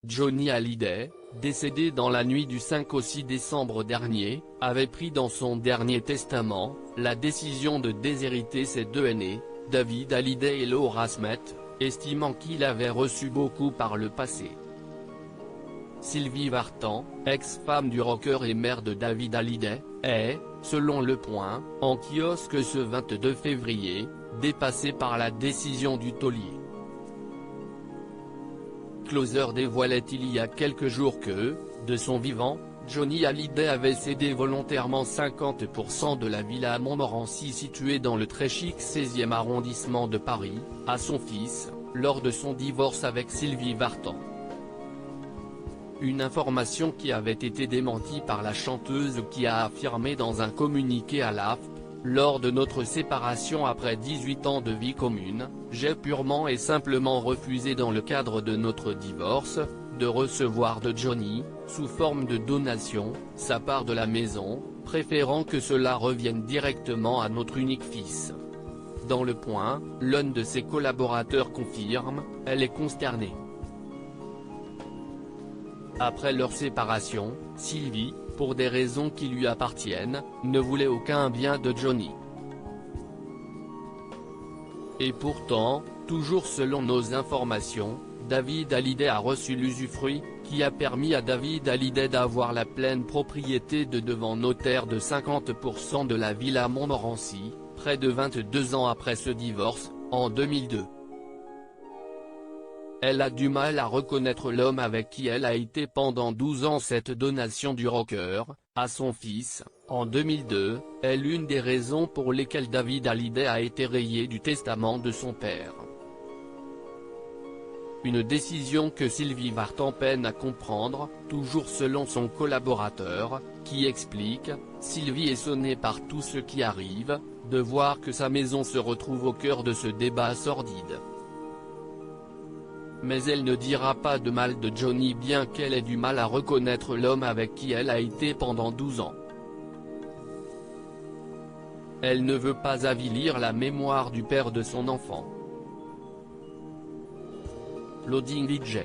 Johnny Hallyday, décédé dans la nuit du 5 au 6 décembre dernier, avait pris dans son dernier testament, la décision de déshériter ses deux aînés, David Hallyday et Laura Smith, estimant qu'il avait reçu beaucoup par le passé. Sylvie Vartan, ex-femme du rocker et mère de David Hallyday, est, selon Le Point, en kiosque ce 22 février, dépassée par la décision du taulier. Closer dévoilait il y a quelques jours que, de son vivant, Johnny Hallyday avait cédé volontairement 50% de la villa à Montmorency située dans le très chic 16e arrondissement de Paris, à son fils, lors de son divorce avec Sylvie Vartan. Une information qui avait été démentie par la chanteuse qui a affirmé dans un communiqué à l'AFP, lors de notre séparation après 18 ans de vie commune, j'ai purement et simplement refusé dans le cadre de notre divorce, de recevoir de Johnny, sous forme de donation, sa part de la maison, préférant que cela revienne directement à notre unique fils. Dans Le Point, l'un de ses collaborateurs confirme, elle est consternée. Après leur séparation, Sylvie, pour des raisons qui lui appartiennent, ne voulait aucun bien de Johnny. Et pourtant, toujours selon nos informations, David Hallyday a reçu l'usufruit, qui a permis à David Hallyday d'avoir la pleine propriété de devant notaire de 50% de la villa Montmorency, près de 22 ans après ce divorce, en 2002. Elle a du mal à reconnaître l'homme avec qui elle a été pendant 12 ans. Cette donation du rocker, à son fils, en 2002, est l'une des raisons pour lesquelles David Hallyday a été rayé du testament de son père. Une décision que Sylvie Vartan peine à comprendre, toujours selon son collaborateur, qui explique, Sylvie est sonnée par tout ce qui arrive, de voir que sa maison se retrouve au cœur de ce débat sordide. Mais elle ne dira pas de mal de Johnny bien qu'elle ait du mal à reconnaître l'homme avec qui elle a été pendant 12 ans. Elle ne veut pas avilir la mémoire du père de son enfant. Loading DJ.